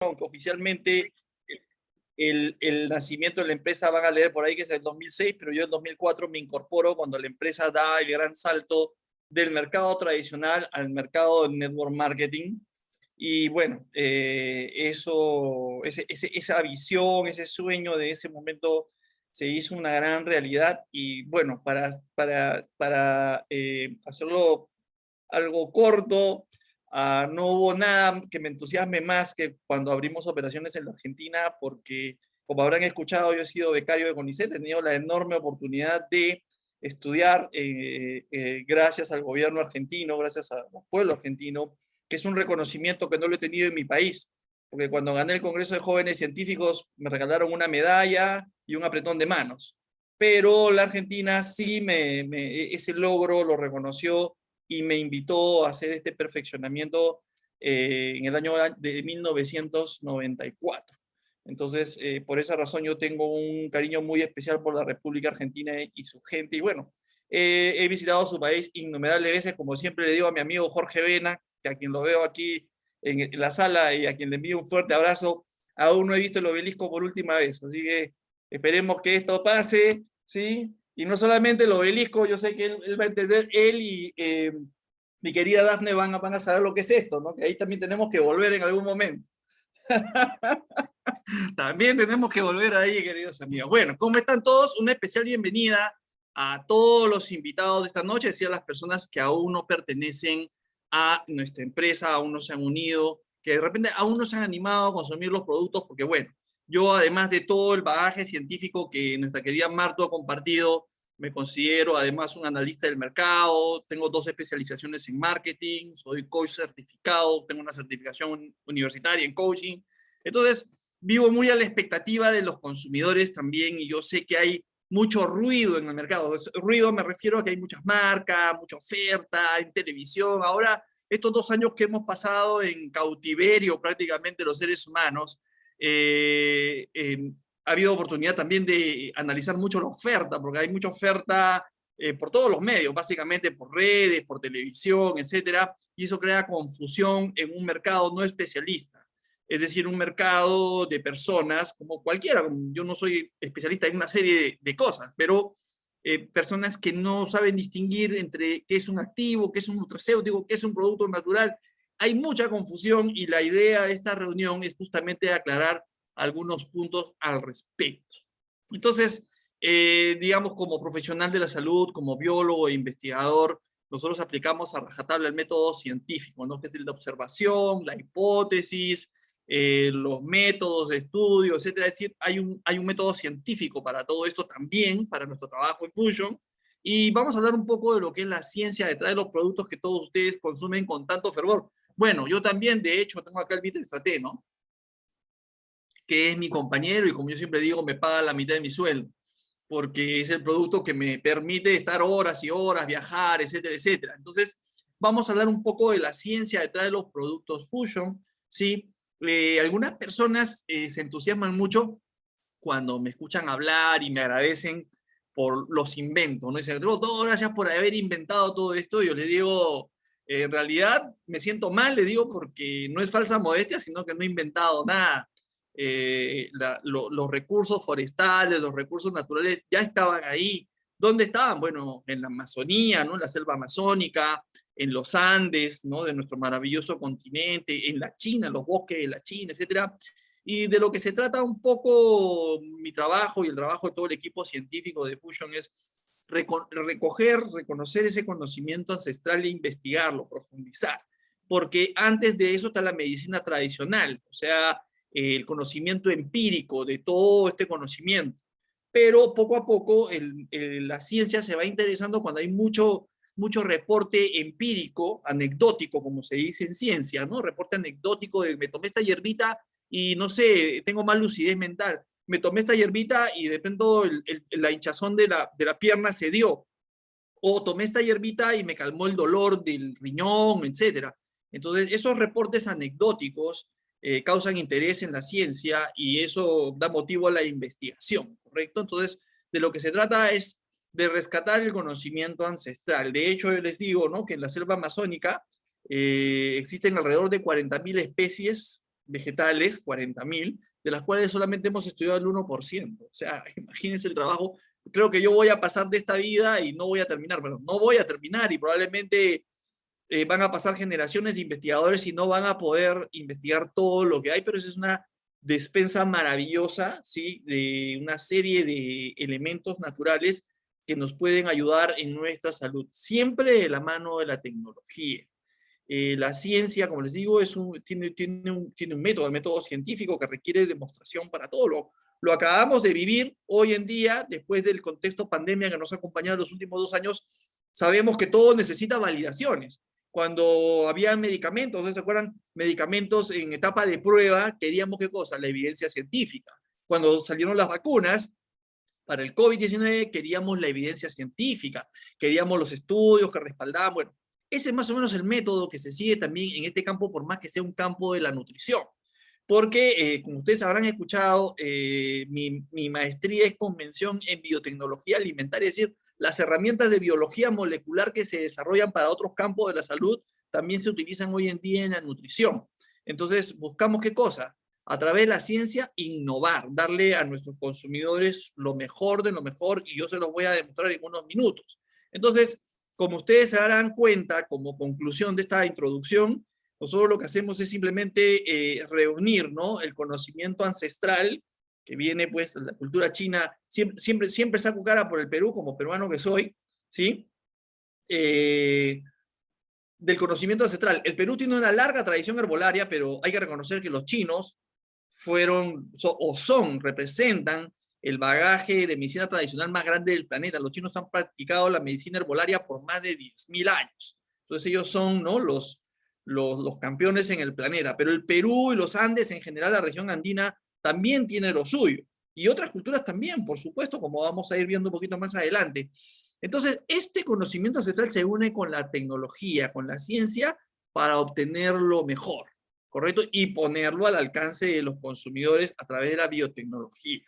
aunque oficialmente el nacimiento de la empresa van a leer por ahí que es el 2006, pero yo en 2004 me incorporo cuando la empresa da el gran salto del mercado tradicional al mercado del network marketing. Y bueno, esa visión, ese sueño de ese momento se hizo una gran realidad. Y bueno, para hacerlo algo corto, no hubo nada que me entusiasme más que cuando abrimos operaciones en la Argentina, porque como habrán escuchado, yo he sido becario de CONICET, he tenido la enorme oportunidad de estudiar gracias al gobierno argentino, gracias al pueblo argentino, que es un reconocimiento que no lo he tenido en mi país, porque cuando gané el Congreso de Jóvenes Científicos me regalaron una medalla y un apretón de manos, pero la Argentina sí ese logro lo reconoció y me invitó a hacer este perfeccionamiento en el año de 1994. Entonces, por esa razón yo tengo un cariño muy especial por la República Argentina y su gente. Y bueno, he visitado su país innumerables veces, como siempre le digo a mi amigo Jorge Vena, que a quien lo veo aquí en la sala y a quien le envío un fuerte abrazo, aún no he visto el obelisco por última vez. Así que esperemos que esto pase, ¿sí? Y no solamente el obelisco, yo sé que él va a entender, él y mi querida Dafne van a saber lo que es esto, ¿no? Que ahí también tenemos que volver en algún momento. También tenemos que volver ahí, queridos amigos. Bueno, ¿cómo están todos? Una especial bienvenida a todos los invitados de esta noche, es decir, a las personas que aún no pertenecen a nuestra empresa, aún no se han unido, que de repente aún no se han animado a consumir los productos, porque bueno, yo además de todo el bagaje científico que nuestra querida Marto ha compartido, me considero además un analista del mercado, tengo 2 especializaciones en marketing, soy coach certificado, tengo una certificación universitaria en coaching. Entonces, vivo muy a la expectativa de los consumidores también, y yo sé que hay mucho ruido en el mercado. Ruido me refiero a que hay muchas marcas, mucha oferta en televisión. Ahora, estos 2 años que hemos pasado en cautiverio prácticamente los seres humanos, ha habido oportunidad también de analizar mucho la oferta, porque hay mucha oferta por todos los medios, básicamente por redes, por televisión, etcétera, y eso crea confusión en un mercado no especialista. Es decir, un mercado de personas como cualquiera. Yo no soy especialista en una serie de cosas, pero personas que no saben distinguir entre qué es un activo, qué es un nutracéutico, qué es un producto natural. Hay mucha confusión y la idea de esta reunión es justamente aclarar algunos puntos al respecto. Entonces, digamos, como profesional de la salud, como biólogo e investigador, nosotros aplicamos a rajatabla el método científico, ¿no? Que es el de observación, la hipótesis, los métodos de estudio, etcétera. Es decir, hay un método científico para todo esto también, para nuestro trabajo en Fusion. Y vamos a hablar un poco de lo que es la ciencia detrás de los productos que todos ustedes consumen con tanto fervor. Bueno, yo también, de hecho, tengo acá el Vitrestraté, ¿no? Que es mi compañero y como yo siempre digo, me paga la mitad de mi sueldo, porque es el producto que me permite estar horas y horas, viajar, etcétera, etcétera. Entonces, vamos a hablar un poco de la ciencia detrás de los productos Fusion, ¿sí? Algunas personas se entusiasman mucho cuando me escuchan hablar y me agradecen por los inventos, ¿no? Dicen, todo gracias por haber inventado todo esto. Y yo le digo, en realidad me siento mal, le digo, porque no es falsa modestia, sino que no he inventado nada. Los recursos forestales, los recursos naturales ya estaban ahí. ¿Dónde estaban? Bueno, en la Amazonía, ¿no? En la selva amazónica, en los Andes, ¿no? De nuestro maravilloso continente, en la China, en los bosques de la China, etcétera. Y de lo que se trata un poco mi trabajo y el trabajo de todo el equipo científico de Fusion es recoger, reconocer ese conocimiento ancestral e investigarlo, profundizar. Porque antes de eso está la medicina tradicional, o sea, el conocimiento empírico de todo este conocimiento. Pero poco a poco la ciencia se va interesando cuando hay mucho reporte empírico, anecdótico, como se dice en ciencia, ¿no? Reporte anecdótico de me tomé esta hierbita y no sé, tengo más lucidez mental. Me tomé esta hierbita y de pronto la hinchazón de la pierna se dio. O tomé esta hierbita y me calmó el dolor del riñón, etcétera. Entonces, esos reportes anecdóticos causan interés en la ciencia y eso da motivo a la investigación, ¿correcto? Entonces, de lo que se trata es de rescatar el conocimiento ancestral. De hecho, yo les digo, ¿no? Que en la selva amazónica existen alrededor de 40.000 especies vegetales, 40.000, de las cuales solamente hemos estudiado el 1%. O sea, imagínense el trabajo. Creo que yo voy a pasar de esta vida y no voy a terminar, pero no voy a terminar y probablemente van a pasar generaciones de investigadores y no van a poder investigar todo lo que hay, pero eso es una despensa maravillosa, ¿sí? De una serie de elementos naturales que nos pueden ayudar en nuestra salud, siempre de la mano de la tecnología. La ciencia, como les digo, tiene un método, el método científico que requiere demostración para todo. Lo acabamos de vivir hoy en día, después del contexto pandemia que nos ha acompañado los últimos 2 años, sabemos que todo necesita validaciones. Cuando había medicamentos, ¿no se acuerdan? Medicamentos en etapa de prueba, queríamos ¿qué cosa? La evidencia científica. Cuando salieron las vacunas, para el COVID-19 queríamos la evidencia científica, queríamos los estudios que respaldaban. Bueno, ese es más o menos el método que se sigue también en este campo, por más que sea un campo de la nutrición. Porque, como ustedes habrán escuchado, mi maestría es convención en biotecnología alimentaria, es decir, las herramientas de biología molecular que se desarrollan para otros campos de la salud también se utilizan hoy en día en la nutrición. Entonces, buscamos ¿qué cosa? A través de la ciencia, innovar, darle a nuestros consumidores lo mejor de lo mejor, y yo se los voy a demostrar en unos minutos. Entonces, como ustedes se darán cuenta, como conclusión de esta introducción, nosotros lo que hacemos es simplemente reunir, ¿no?, el conocimiento ancestral que viene, pues, de la cultura china. Siempre saco cara por el Perú, como peruano que soy, ¿sí? Del conocimiento ancestral. El Perú tiene una larga tradición herbolaria, pero hay que reconocer que los chinos representan el bagaje de medicina tradicional más grande del planeta. Los chinos han practicado la medicina herbolaria por más de 10.000 años. Entonces ellos son, ¿no?, los campeones en el planeta. Pero el Perú y los Andes, en general la región andina, también tiene lo suyo. Y otras culturas también, por supuesto, como vamos a ir viendo un poquito más adelante. Entonces, este conocimiento ancestral se une con la tecnología, con la ciencia, para obtener lo mejor, ¿correcto? Y ponerlo al alcance de los consumidores a través de la biotecnología.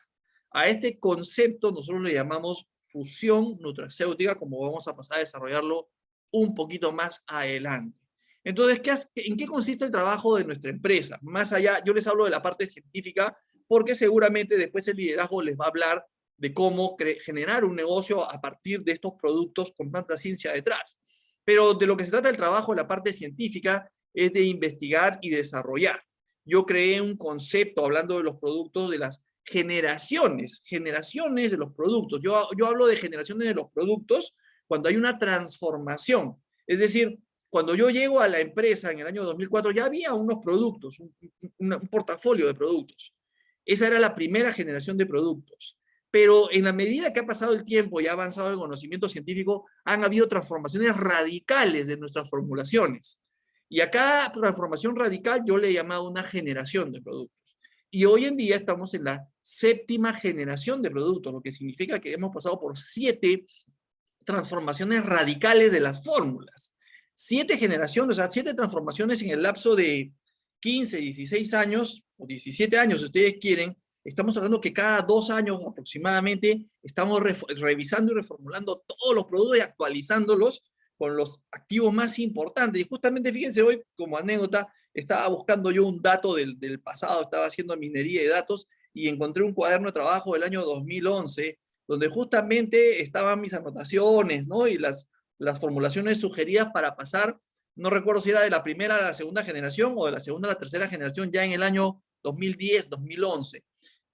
A este concepto nosotros le llamamos fusión nutracéutica, como vamos a pasar a desarrollarlo un poquito más adelante. Entonces, ¿en qué consiste el trabajo de nuestra empresa? Más allá, yo les hablo de la parte científica, porque seguramente después el liderazgo les va a hablar de cómo generar un negocio a partir de estos productos con tanta ciencia detrás. Pero de lo que se trata el trabajo en la parte científica es de investigar y desarrollar. Yo creé un concepto, hablando de los productos, de las generaciones de los productos. Yo hablo de generaciones de los productos cuando hay una transformación. Es decir, cuando yo llego a la empresa en el año 2004, ya había unos productos, un portafolio de productos. Esa era la primera generación de productos. Pero en la medida que ha pasado el tiempo y ha avanzado el conocimiento científico, han habido transformaciones radicales de nuestras formulaciones. Y a cada transformación radical yo le he llamado una generación de productos. Y hoy en día estamos en la 7ª generación de productos, lo que significa que hemos pasado por 7 transformaciones radicales de las fórmulas. 7 generaciones, o sea, 7 transformaciones en el lapso de 15, 16 años, o 17 años, si ustedes quieren. Estamos hablando que cada 2 años aproximadamente estamos revisando y reformulando todos los productos y actualizándolos con los activos más importantes. Y justamente, fíjense, hoy como anécdota, estaba buscando yo un dato del pasado, estaba haciendo minería de datos y encontré un cuaderno de trabajo del año 2011, donde justamente estaban mis anotaciones, ¿no?, y las formulaciones sugeridas para pasar, no recuerdo si era de la primera a la segunda generación o de la segunda a la tercera generación, ya en el año 2010, 2011.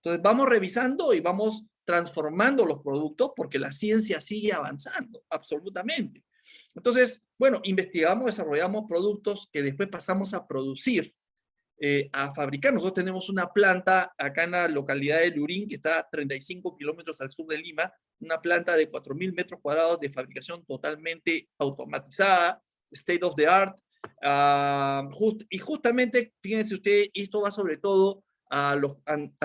Entonces vamos revisando y vamos transformando los productos porque la ciencia sigue avanzando, absolutamente. Entonces, bueno, investigamos, desarrollamos productos que después pasamos a producir, a fabricar. Nosotros tenemos una planta acá en la localidad de Lurín, que está a 35 kilómetros al sur de Lima, una planta de 4.000 metros cuadrados de fabricación totalmente automatizada, state of the art. Y justamente, fíjense ustedes, esto va sobre todo a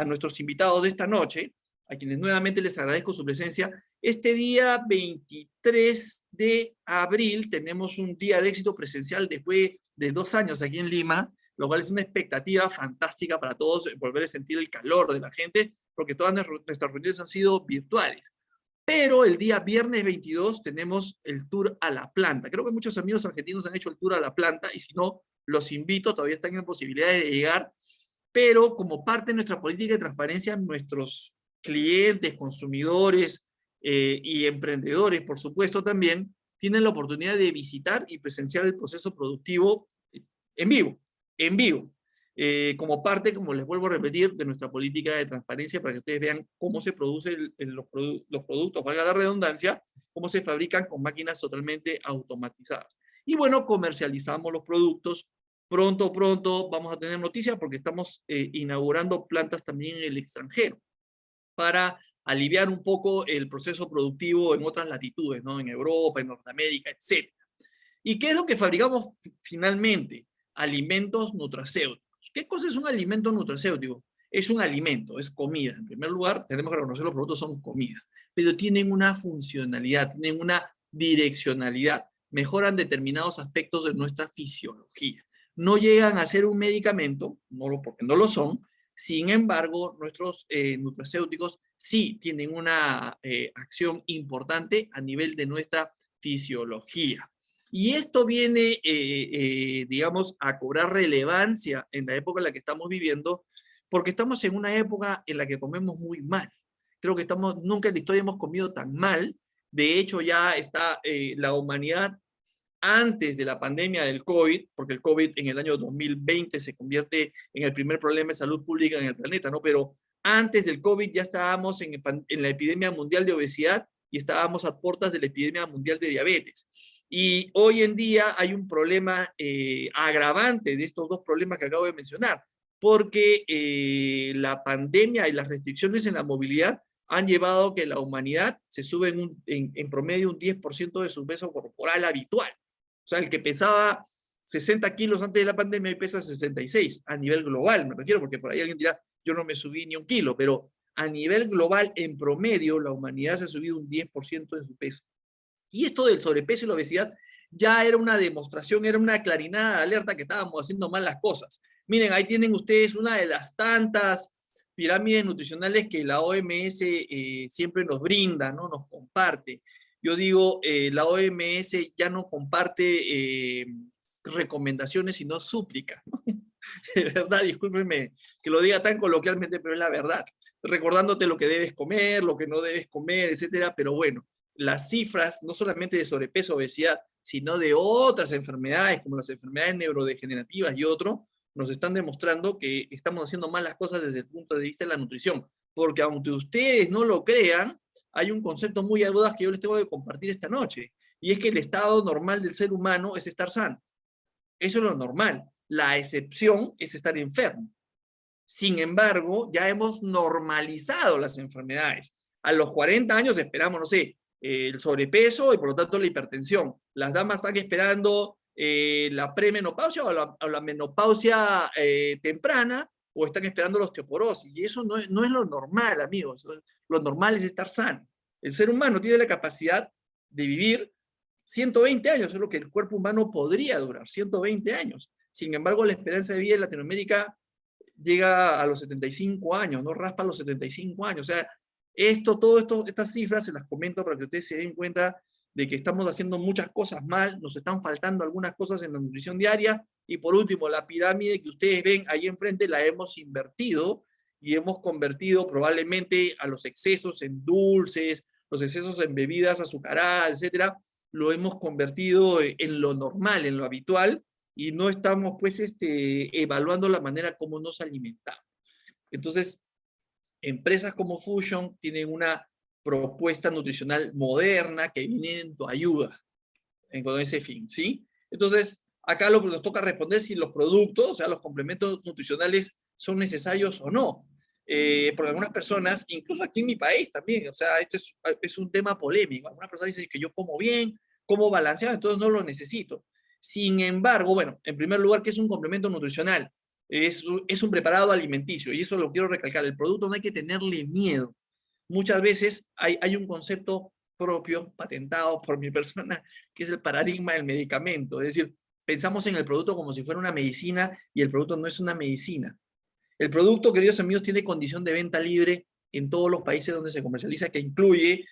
nuestros invitados de esta noche, a quienes nuevamente les agradezco su presencia. Este día 23 de abril tenemos un día de éxito presencial después de 2 años aquí en Lima, lo cual es una expectativa fantástica para todos, volver a sentir el calor de la gente, porque todas nuestras reuniones han sido virtuales. Pero el día viernes 22 tenemos el tour a la planta. Creo que muchos amigos argentinos han hecho el tour a la planta, y si no, los invito, todavía están en posibilidades de llegar. pero como parte de nuestra política de transparencia, nuestros clientes, consumidores y emprendedores, por supuesto, también tienen la oportunidad de visitar y presenciar el proceso productivo en vivo, en vivo, como parte, como les vuelvo a repetir, de nuestra política de transparencia para que ustedes vean cómo se producen los productos, valga la redundancia, cómo se fabrican con máquinas totalmente automatizadas. Y bueno, comercializamos los productos. Pronto vamos a tener noticias porque estamos inaugurando plantas también en el extranjero para aliviar un poco el proceso productivo en otras latitudes, ¿no? En Europa, en Norteamérica, etc. ¿Y qué es lo que fabricamos finalmente? Alimentos nutracéuticos. ¿Qué cosa es un alimento nutracéutico? Es un alimento, es comida. En primer lugar, tenemos que reconocer los productos son comida, pero tienen una funcionalidad, tienen una direccionalidad, mejoran determinados aspectos de nuestra fisiología. No llegan a ser un medicamento, porque no lo son. Sin embargo, nuestros nutracéuticos sí tienen una acción importante a nivel de nuestra fisiología. Y esto viene, digamos, a cobrar relevancia en la época en la que estamos viviendo, porque estamos en una época en la que comemos muy mal. Creo que nunca en la historia hemos comido tan mal. De hecho, ya está la humanidad antes de la pandemia del COVID, porque el COVID en el año 2020 se convierte en el primer problema de salud pública en el planeta, ¿no? Pero antes del COVID ya estábamos en la epidemia mundial de obesidad y estábamos a puertas de la epidemia mundial de diabetes. Y hoy en día hay un problema agravante de estos dos problemas que acabo de mencionar, porque la pandemia y las restricciones en la movilidad han llevado a que la humanidad se sube en promedio un 10% de su peso corporal habitual. O sea, el que pesaba 60 kilos antes de la pandemia y pesa 66 a nivel global, me refiero, porque por ahí alguien dirá, yo no me subí ni un kilo, pero a nivel global, en promedio, la humanidad se ha subido un 10% de su peso. Y esto del sobrepeso y la obesidad ya era una demostración, era una clarinada de alerta que estábamos haciendo mal las cosas. Miren, ahí tienen ustedes una de las tantas pirámides nutricionales que la OMS siempre nos brinda, ¿no? Nos comparte. Yo digo, la OMS ya no comparte recomendaciones, sino súplicas, ¿no? De verdad, discúlpenme que lo diga tan coloquialmente, pero es la verdad. Recordándote lo que debes comer, lo que no debes comer, etcétera, pero bueno, las cifras, no solamente de sobrepeso, obesidad, sino de otras enfermedades, como las enfermedades neurodegenerativas y otros, nos están demostrando que estamos haciendo mal las cosas desde el punto de vista de la nutrición. Porque aunque ustedes no lo crean, hay un concepto muy audaz que yo les tengo que compartir esta noche, y es que el estado normal del ser humano es estar sano. Eso es lo normal. La excepción es estar enfermo. Sin embargo, ya hemos normalizado las enfermedades. A los 40 años esperamos, no sé, el sobrepeso y por lo tanto la hipertensión. Las damas están esperando la premenopausia o la menopausia temprana, o están esperando la osteoporosis. Y eso no es lo normal, amigos. Lo normal es estar sano. El ser humano tiene la capacidad de vivir 120 años, es lo que el cuerpo humano podría durar, 120 años. Sin embargo, la esperanza de vida en Latinoamérica llega a los 75 años, no raspa los 75 años. O sea, estas cifras se las comento para que ustedes se den cuenta de que estamos haciendo muchas cosas mal, nos están faltando algunas cosas en la nutrición diaria, y por último, la pirámide que ustedes ven ahí enfrente la hemos invertido y hemos convertido probablemente a los excesos en dulces, los excesos en bebidas azucaradas, etcétera, lo hemos convertido en lo normal, en lo habitual, y no estamos pues evaluando la manera como nos alimentamos. Entonces, empresas como Fusion tienen una propuesta nutricional moderna que viene en tu ayuda con ese fin, ¿sí? Entonces, acá lo que nos toca responder si los productos, o sea, los complementos nutricionales son necesarios o no. Porque algunas personas, incluso aquí en mi país también, o sea, esto es un tema polémico. Algunas personas dicen que yo como bien, como balanceado, entonces no lo necesito. Sin embargo, bueno, en primer lugar, ¿qué es un complemento nutricional? Es un preparado alimenticio, y eso lo quiero recalcar. El producto no hay que tenerle miedo. Muchas veces hay un concepto propio, patentado por mi persona, que es el paradigma del medicamento. Es decir, pensamos en el producto como si fuera una medicina, y el producto no es una medicina. El producto, queridos amigos, tiene condición de venta libre en todos los países donde se comercializa, que incluye,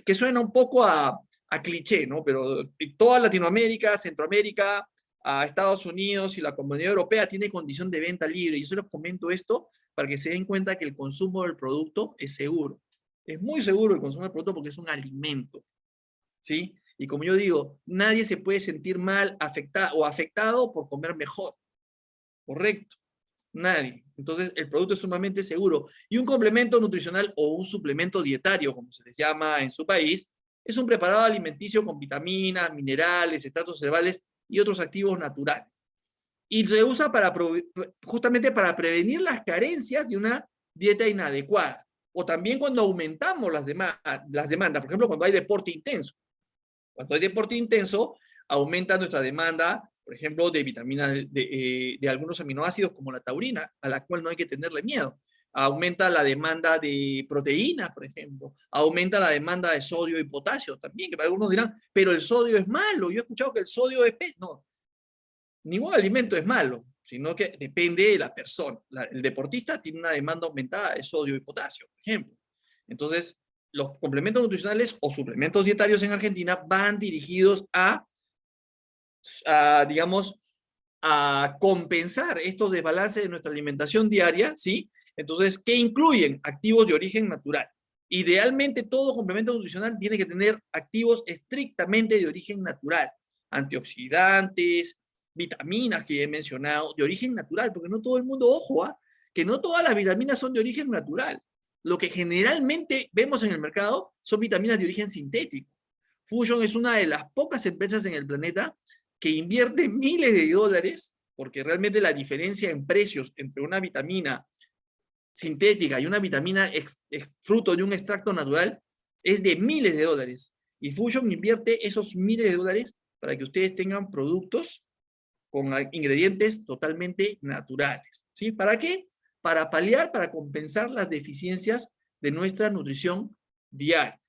que suena un poco a cliché, ¿no? Pero toda Latinoamérica, Centroamérica, a Estados Unidos y la Comunidad Europea tiene condición de venta libre. Y yo se los comento esto para que se den cuenta que el consumo del producto es seguro. Es muy seguro el consumo del producto porque es un alimento, ¿sí? Y como yo digo, nadie se puede sentir mal afectado por comer mejor. Correcto. Nadie. Entonces, el producto es sumamente seguro. Y un complemento nutricional o un suplemento dietario, como se les llama en su país, es un preparado alimenticio con vitaminas, minerales, extractos herbales y otros activos naturales. Y se usa justamente para prevenir las carencias de una dieta inadecuada. O también cuando aumentamos las demandas, por ejemplo, cuando hay deporte intenso. Cuando hay deporte intenso, aumenta nuestra demanda, por ejemplo, de vitaminas, de algunos aminoácidos como la taurina, a la cual no hay que tenerle miedo. Aumenta la demanda de proteínas, por ejemplo. Aumenta la demanda de sodio y potasio también, que para algunos dirán, pero el sodio es malo. Yo he escuchado que el sodio es... No, ningún alimento es malo, sino que depende de la persona. El deportista tiene una demanda aumentada de sodio y potasio, por ejemplo. Entonces, los complementos nutricionales o suplementos dietarios en Argentina van dirigidos digamos, a compensar estos desbalances de nuestra alimentación diaria, ¿sí? Entonces, ¿qué incluyen? Activos de origen natural. Idealmente, todo complemento nutricional tiene que tener activos estrictamente de origen natural. Antioxidantes, vitaminas que he mencionado, de origen natural, porque no todo el mundo, ojo, que no todas las vitaminas son de origen natural. Lo que generalmente vemos en el mercado son vitaminas de origen sintético. Fusion es una de las pocas empresas en el planeta que invierte miles de dólares, porque realmente la diferencia en precios entre una vitamina sintética y una vitamina fruto de un extracto natural es de miles de dólares. Y Fusion invierte esos miles de dólares para que ustedes tengan productos con ingredientes totalmente naturales. ¿Sí? ¿Para qué? Para paliar, para compensar las deficiencias de nuestra nutrición diaria.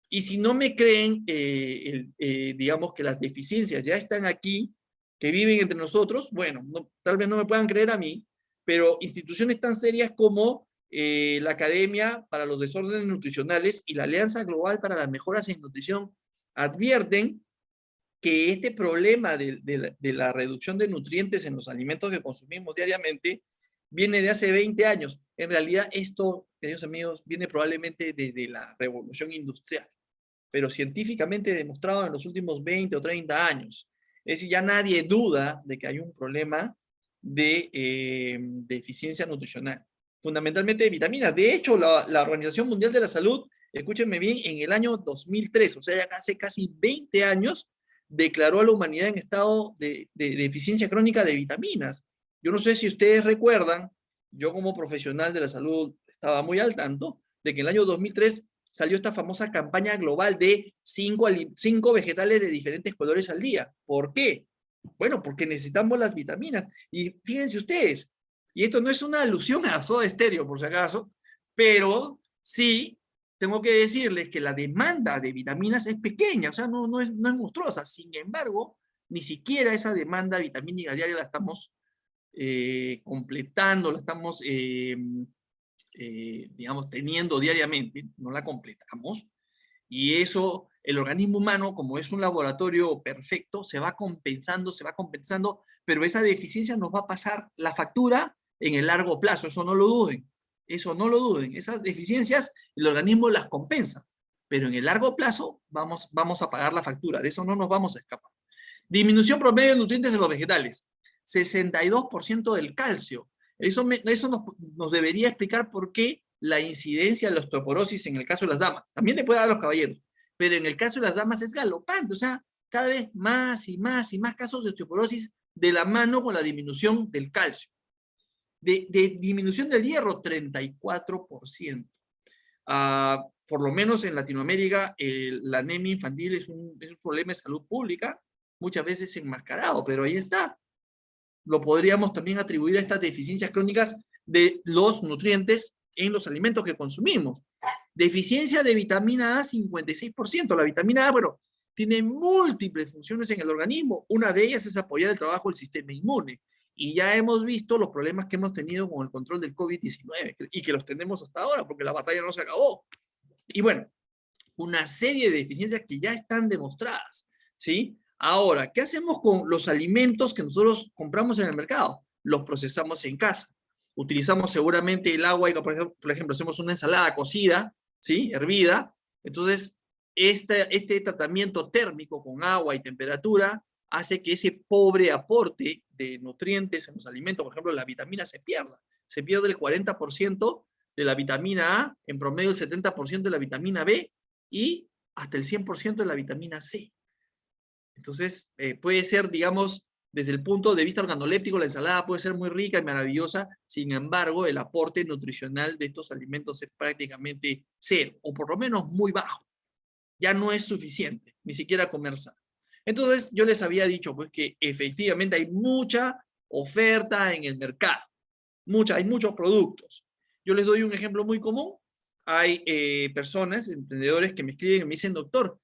Y si no me creen, digamos que las deficiencias ya están aquí, que viven entre nosotros, bueno, tal vez no me puedan creer a mí, pero instituciones tan serias como la Academia para los Desórdenes Nutricionales y la Alianza Global para las Mejoras en Nutrición advierten que este problema de la reducción de nutrientes en los alimentos que consumimos diariamente viene de hace 20 años. En realidad esto, queridos amigos, viene probablemente desde la revolución industrial, pero científicamente demostrado en los últimos 20 o 30 años. Es decir, ya nadie duda de que hay un problema de deficiencia nutricional, fundamentalmente de vitaminas. De hecho, la Organización Mundial de la Salud, escúchenme bien, en el año 2003, o sea, ya hace casi 20 años, declaró a la humanidad en estado de deficiencia crónica de vitaminas. Yo no sé si ustedes recuerdan, yo como profesional de la salud estaba muy al tanto de que en el año 2003 salió esta famosa campaña global de 5 vegetales de diferentes colores al día. ¿Por qué? Bueno, porque necesitamos las vitaminas. Y fíjense ustedes, y esto no es una alusión a Soda Stereo, por si acaso, pero sí tengo que decirles que la demanda de vitaminas es pequeña, o sea, no es monstruosa. Sin embargo, ni siquiera esa demanda vitamínica diaria la estamos completando, la estamos digamos, teniendo diariamente, no la completamos, y eso, el organismo humano, como es un laboratorio perfecto, se va compensando, pero esa deficiencia nos va a pasar la factura en el largo plazo, eso no lo duden, esas deficiencias el organismo las compensa, pero en el largo plazo vamos a pagar la factura, de eso no nos vamos a escapar. Disminución promedio de nutrientes en los vegetales, 62% del calcio. Eso nos debería explicar por qué la incidencia de la osteoporosis en el caso de las damas. También le puede dar a los caballeros, pero en el caso de las damas es galopante. O sea, cada vez más y más y más casos de osteoporosis de la mano con la disminución del calcio. De disminución del hierro, 34%. Por lo menos en Latinoamérica, la anemia infantil es un problema de salud pública, muchas veces enmascarado, pero ahí está. Lo podríamos también atribuir a estas deficiencias crónicas de los nutrientes en los alimentos que consumimos. Deficiencia de vitamina A, 56%. La vitamina A, bueno, tiene múltiples funciones en el organismo. Una de ellas es apoyar el trabajo del sistema inmune. Y ya hemos visto los problemas que hemos tenido con el control del COVID-19 y que los tenemos hasta ahora porque la batalla no se acabó. Y bueno, una serie de deficiencias que ya están demostradas, ¿sí? Ahora, ¿qué hacemos con los alimentos que nosotros compramos en el mercado? Los procesamos en casa. Utilizamos seguramente el agua, y por ejemplo, hacemos una ensalada cocida, ¿sí? Hervida. Entonces, este tratamiento térmico con agua y temperatura hace que ese pobre aporte de nutrientes en los alimentos, por ejemplo, la vitamina se pierda. Se pierde el 40% de la vitamina A, en promedio el 70% de la vitamina B y hasta el 100% de la vitamina C. Entonces, puede ser, digamos, desde el punto de vista organoléptico, la ensalada puede ser muy rica y maravillosa, sin embargo, el aporte nutricional de estos alimentos es prácticamente cero, o por lo menos muy bajo. Ya no es suficiente, ni siquiera comer sano. Entonces, yo les había dicho, pues, que efectivamente hay mucha oferta en el mercado. Hay muchos productos. Yo les doy un ejemplo muy común. Hay personas, emprendedores que me escriben y me dicen, doctor,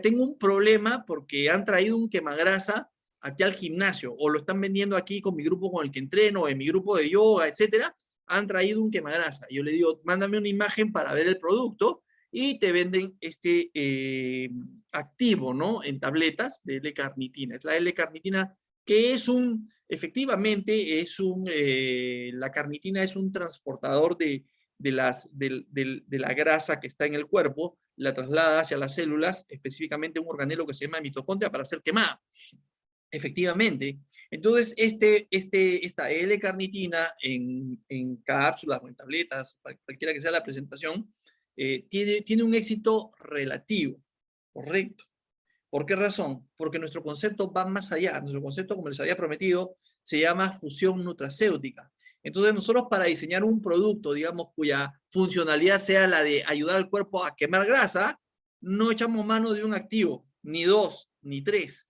tengo un problema porque han traído un quemagrasa aquí al gimnasio o lo están vendiendo aquí con mi grupo con el que entreno, en mi grupo de yoga, etcétera. Han traído un quemagrasa. Yo le digo, mándame una imagen para ver el producto y te venden este activo, ¿no? En tabletas de L-carnitina. Es la L-carnitina que es efectivamente la carnitina es un transportador de la grasa que está en el cuerpo, la traslada hacia las células, específicamente un organelo que se llama mitocondria para ser quemada. Efectivamente. Entonces, esta L-carnitina en cápsulas o en tabletas, cualquiera que sea la presentación, tiene un éxito relativo, correcto. ¿Por qué razón? Porque nuestro concepto va más allá. Nuestro concepto, como les había prometido, se llama fusión nutracéutica. Entonces, nosotros para diseñar un producto, digamos, cuya funcionalidad sea la de ayudar al cuerpo a quemar grasa, no echamos mano de un activo, ni dos, ni tres.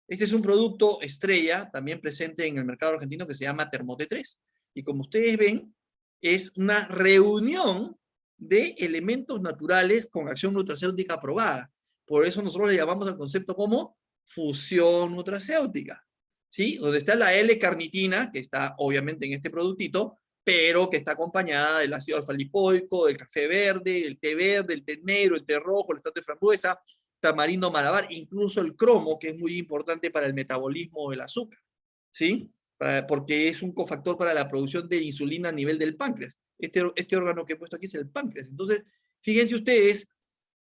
Este es un producto estrella, también presente en el mercado argentino, que se llama Termote 3. Y como ustedes ven, es una reunión de elementos naturales con acción nutracéutica aprobada. Por eso nosotros le llamamos al concepto como fusión nutracéutica, ¿sí? Donde está la L-carnitina, que está obviamente en este productito, pero que está acompañada del ácido alfa-lipoico, del café verde, el té negro, el té rojo, el extracto de frambuesa, tamarindo malabar, incluso el cromo, que es muy importante para el metabolismo del azúcar, ¿sí? Porque es un cofactor para la producción de insulina a nivel del páncreas. Este órgano que he puesto aquí es el páncreas. Entonces, fíjense ustedes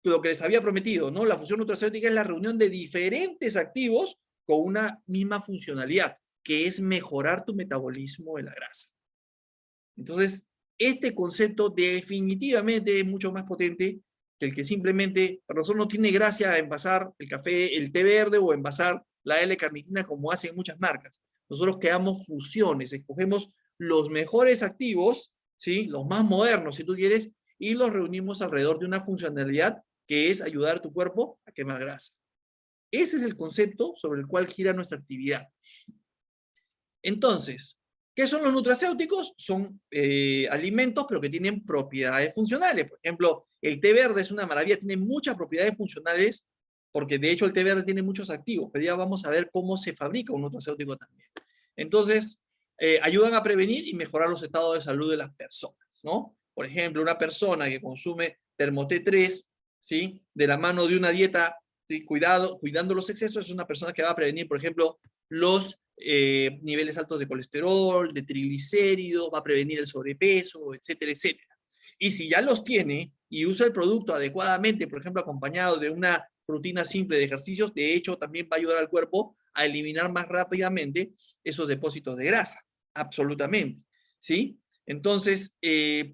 lo que les había prometido, ¿no? La fusión nutracéutica es la reunión de diferentes activos con una misma funcionalidad, que es mejorar tu metabolismo de la grasa. Entonces, este concepto definitivamente es mucho más potente que el que simplemente, para nosotros no tiene gracia envasar el café, el té verde o envasar la L-carnitina como hacen muchas marcas. Nosotros creamos fusiones, escogemos los mejores activos, ¿sí? Los más modernos, si tú quieres, y los reunimos alrededor de una funcionalidad que es ayudar a tu cuerpo a quemar grasa. Ese es el concepto sobre el cual gira nuestra actividad. Entonces, ¿qué son los nutracéuticos? Son alimentos, pero que tienen propiedades funcionales. Por ejemplo, el té verde es una maravilla, tiene muchas propiedades funcionales, porque de hecho el té verde tiene muchos activos, pero ya vamos a ver cómo se fabrica un nutracéutico también. Entonces, ayudan a prevenir y mejorar los estados de salud de las personas, ¿no? Por ejemplo, una persona que consume Termoté 3, ¿sí? De la mano de una dieta, ¿sí? Cuidando los excesos, es una persona que va a prevenir, por ejemplo, los niveles altos de colesterol, de triglicéridos, va a prevenir el sobrepeso, etcétera, etcétera. Y si ya los tiene y usa el producto adecuadamente, por ejemplo, acompañado de una rutina simple de ejercicios, de hecho, también va a ayudar al cuerpo a eliminar más rápidamente esos depósitos de grasa. Absolutamente. ¿Sí? Entonces,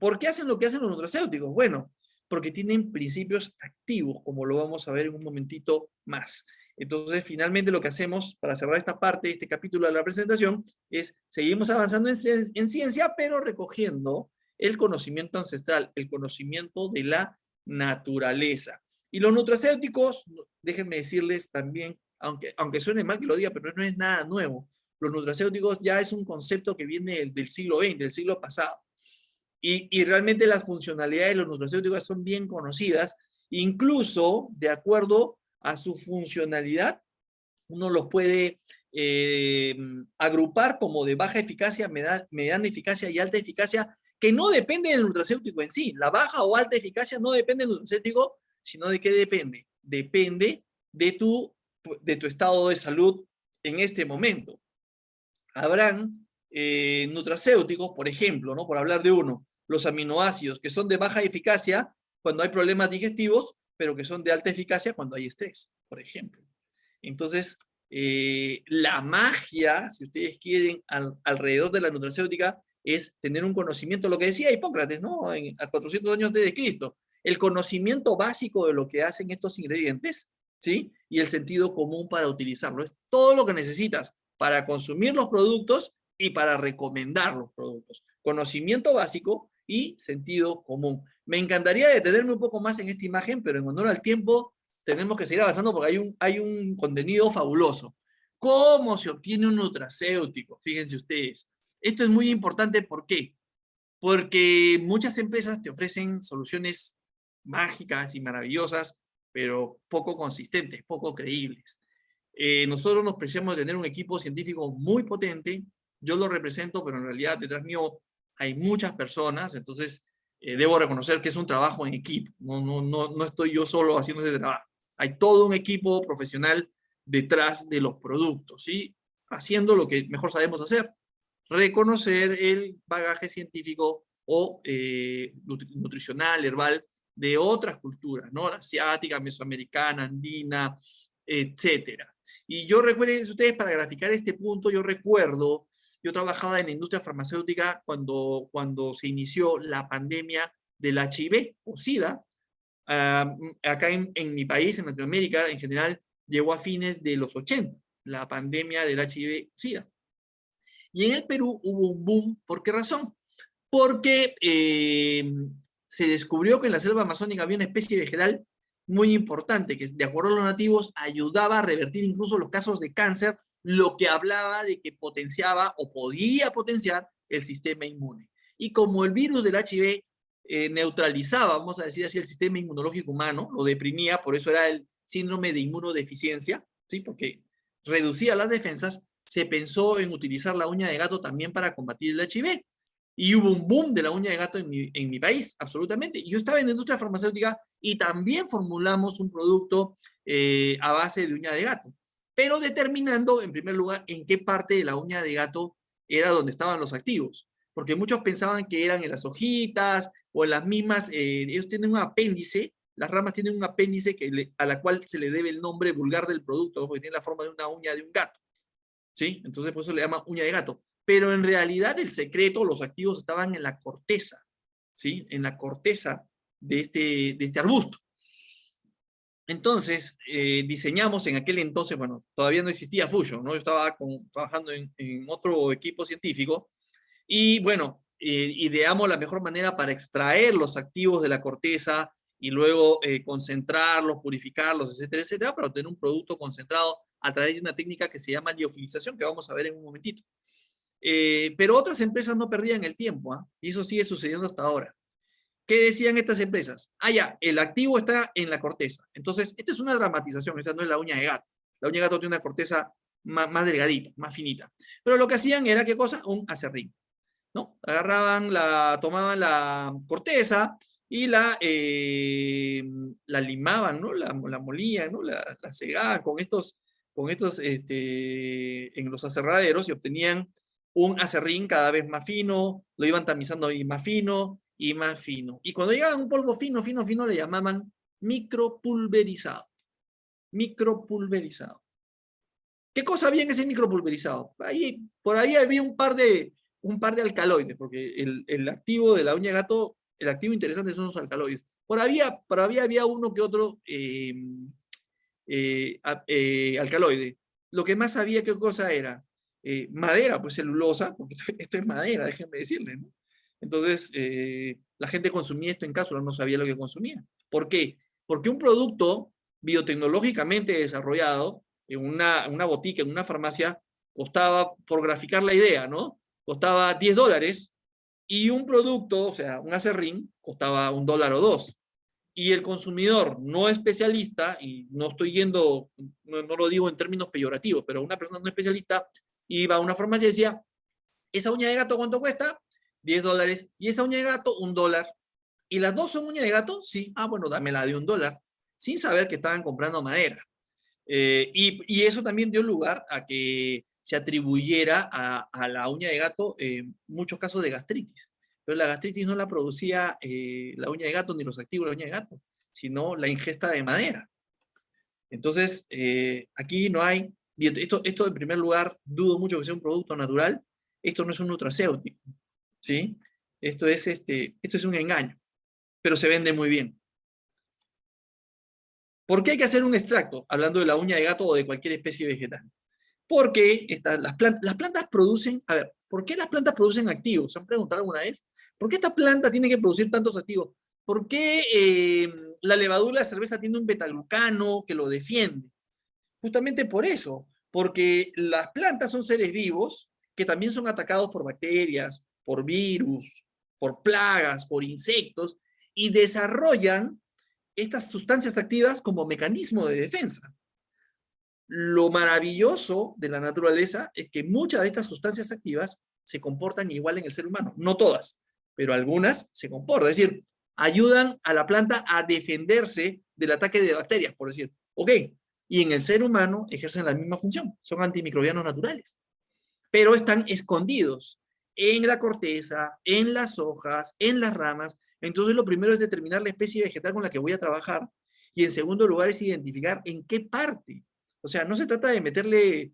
¿por qué hacen lo que hacen los nutracéuticos? Bueno, porque tienen principios activos, como lo vamos a ver en un momentito más. Entonces, finalmente lo que hacemos para cerrar esta parte, este capítulo de la presentación, es seguimos avanzando en ciencia, pero recogiendo el conocimiento ancestral, el conocimiento de la naturaleza. Y los nutracéuticos, déjenme decirles también, aunque suene mal que lo diga, pero no es nada nuevo. Los nutracéuticos ya es un concepto que viene del siglo XX, del siglo pasado. Y realmente las funcionalidades de los nutracéuticos son bien conocidas, incluso de acuerdo a su funcionalidad, uno los puede agrupar como de baja eficacia, mediana eficacia y alta eficacia, que no depende del nutracéutico en sí. La baja o alta eficacia no depende del nutracéutico, sino de qué depende. Depende de tu de tu estado de salud en este momento. Habrán nutracéuticos, por ejemplo, ¿no? Por hablar de uno, los aminoácidos, que son de baja eficacia cuando hay problemas digestivos, pero que son de alta eficacia cuando hay estrés, por ejemplo. Entonces, la magia, si ustedes quieren, alrededor de la nutracéutica es tener un conocimiento, lo que decía Hipócrates, ¿no? A 400 años antes de Cristo, el conocimiento básico de lo que hacen estos ingredientes, ¿sí? Y el sentido común para utilizarlo. Es todo lo que necesitas para consumir los productos y para recomendar los productos. Conocimiento básico y sentido común. Me encantaría detenerme un poco más en esta imagen, pero en honor al tiempo tenemos que seguir avanzando porque hay un contenido fabuloso. ¿Cómo se obtiene un nutracéutico? Fíjense ustedes. Esto es muy importante, ¿por qué? Porque muchas empresas te ofrecen soluciones mágicas y maravillosas, pero poco consistentes, poco creíbles. Nosotros nos preciamos de tener un equipo científico muy potente. Yo lo represento, pero en realidad detrás mío hay muchas personas, entonces debo reconocer que es un trabajo en equipo. No estoy yo solo haciendo ese trabajo. Hay todo un equipo profesional detrás de los productos, ¿sí? Haciendo lo que mejor sabemos hacer, reconocer el bagaje científico o nutricional, herbal, de otras culturas, ¿no? La asiática, mesoamericana, andina, etcétera. Y yo recuerden ustedes, para graficar este punto, yo trabajaba en la industria farmacéutica cuando se inició la pandemia del HIV o SIDA. Acá en mi país, en Latinoamérica, en general, llegó a fines de los 80, la pandemia del HIV-SIDA. Y en el Perú hubo un boom. ¿Por qué razón? Porque se descubrió que en la selva amazónica había una especie vegetal muy importante que, de acuerdo a los nativos, ayudaba a revertir incluso los casos de cáncer, lo que hablaba de que potenciaba o podía potenciar el sistema inmune. Y como el virus del HIV neutralizaba, vamos a decir así, el sistema inmunológico humano, lo deprimía, por eso era el síndrome de inmunodeficiencia, ¿sí? Porque reducía las defensas, se pensó en utilizar la uña de gato también para combatir el HIV. Y hubo un boom de la uña de gato en mi país, absolutamente. Y yo estaba en la industria farmacéutica y también formulamos un producto a base de uña de gato, pero determinando, en primer lugar, en qué parte de la uña de gato era donde estaban los activos. Porque muchos pensaban que eran en las hojitas o en las mismas, ellos tienen un apéndice, las ramas tienen un apéndice a la cual se le debe el nombre vulgar del producto, ¿no? Porque tiene la forma de una uña de un gato, ¿sí? Entonces por eso le llama uña de gato. Pero en realidad el secreto, los activos estaban en la corteza, ¿sí? En la corteza de este arbusto. Entonces, diseñamos en aquel entonces, bueno, todavía no existía Fusion, ¿no? Yo estaba trabajando en otro equipo científico, y bueno, ideamos la mejor manera para extraer los activos de la corteza y luego concentrarlos, purificarlos, etcétera, etcétera, para obtener un producto concentrado a través de una técnica que se llama liofilización, que vamos a ver en un momentito. Pero otras empresas no perdían el tiempo, ¿eh? Y eso sigue sucediendo hasta ahora. ¿Qué decían estas empresas? Ah, ya, el activo está en la corteza. Entonces, esta es una dramatización, esta no es la uña de gato. La uña de gato tiene una corteza más delgadita, más finita. Pero lo que hacían era, ¿qué cosa? Un aserrín, ¿no? Tomaban la corteza y la limaban, ¿no? La molían, ¿no? La cegaban en los aserraderos, y obtenían un aserrín cada vez más fino, lo iban tamizando y más fino y más fino. Y cuando llegaba un polvo fino, fino, fino, le llamaban micropulverizado. Micropulverizado. ¿Qué cosa había en ese micropulverizado? Por ahí había un par de alcaloides, porque el activo de la uña de gato, el activo interesante son los alcaloides. Por ahí había uno que otro alcaloide. Lo que más sabía, ¿qué cosa era? Madera, pues celulosa, porque esto es madera, déjenme decirles, ¿no? Entonces, la gente consumía esto en cápsulas, no sabía lo que consumía. ¿Por qué? Porque un producto biotecnológicamente desarrollado en una botica, en una farmacia, costaba, por graficar la idea, ¿no? Costaba $10, y un producto, o sea, un aserrín, costaba $1 o $2. Y el consumidor no especialista, y no estoy yendo, no lo digo en términos peyorativos, pero una persona no especialista iba a una farmacia y decía, ¿esa uña de gato cuánto cuesta? $10. ¿Y esa uña de gato? $1. ¿Y las dos son uñas de gato? Sí. Ah, bueno, dámela de $1, sin saber que estaban comprando madera. Y eso también dio lugar a que se atribuyera a la uña de gato muchos casos de gastritis. Pero la gastritis no la producía la uña de gato ni los activos de la uña de gato, sino la ingesta de madera. Entonces, aquí no hay, y esto en primer lugar, dudo mucho que sea un producto natural. Esto no es un nutracéutico, ¿sí? Esto es un engaño, pero se vende muy bien. ¿Por qué hay que hacer un extracto? Hablando de la uña de gato o de cualquier especie vegetal. Porque las plantas producen, a ver, ¿por qué las plantas producen activos? ¿Se han preguntado alguna vez? ¿Por qué esta planta tiene que producir tantos activos? ¿Por qué la levadura de cerveza tiene un betaglucano que lo defiende? Justamente por eso, porque las plantas son seres vivos que también son atacados por bacterias, por virus, por plagas, por insectos, y desarrollan estas sustancias activas como mecanismo de defensa. Lo maravilloso de la naturaleza es que muchas de estas sustancias activas se comportan igual en el ser humano. No todas, pero algunas se comportan. Es decir, ayudan a la planta a defenderse del ataque de bacterias, por decir. Ok, y en el ser humano ejercen la misma función. Son antimicrobianos naturales. Pero están escondidos en la corteza, en las hojas, en las ramas. Entonces lo primero es determinar la especie vegetal con la que voy a trabajar. Y en segundo lugar es identificar en qué parte. O sea, no se trata de meterle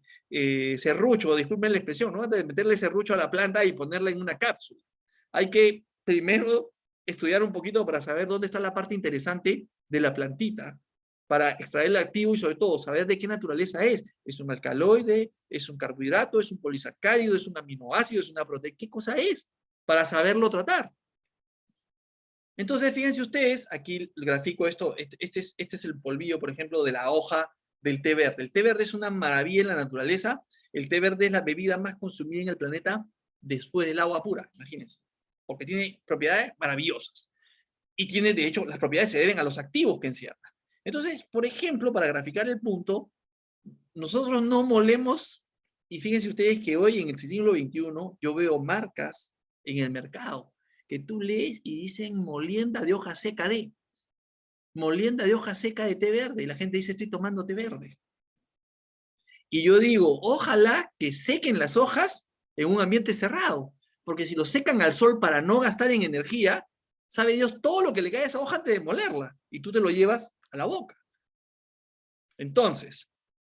serrucho, disculpen la expresión, no de meterle serrucho a la planta y ponerla en una cápsula. Hay que primero estudiar un poquito para saber dónde está la parte interesante de la plantita, para extraer el activo y sobre todo saber de qué naturaleza es. ¿Es un alcaloide? ¿Es un carbohidrato? ¿Es un polisacárido? ¿Es un aminoácido? ¿Es una proteína? ¿Qué cosa es? Para saberlo tratar. Entonces, fíjense ustedes, aquí el gráfico, este es el polvillo, por ejemplo, de la hoja del té verde. El té verde es una maravilla en la naturaleza. El té verde es la bebida más consumida en el planeta después del agua pura, imagínense. Porque tiene propiedades maravillosas. Y tiene, de hecho, las propiedades se deben a los activos que encierra. Entonces, por ejemplo, para graficar el punto, nosotros no molemos, y fíjense ustedes que hoy en el siglo XXI yo veo marcas en el mercado que tú lees y dicen molienda de hoja seca de, molienda de hoja seca de té verde, y la gente dice estoy tomando té verde. Y yo digo, ojalá que sequen las hojas en un ambiente cerrado, porque si lo secan al sol para no gastar en energía, sabe Dios todo lo que le cae a esa hoja antes de molerla, y tú te lo llevas a la boca. Entonces,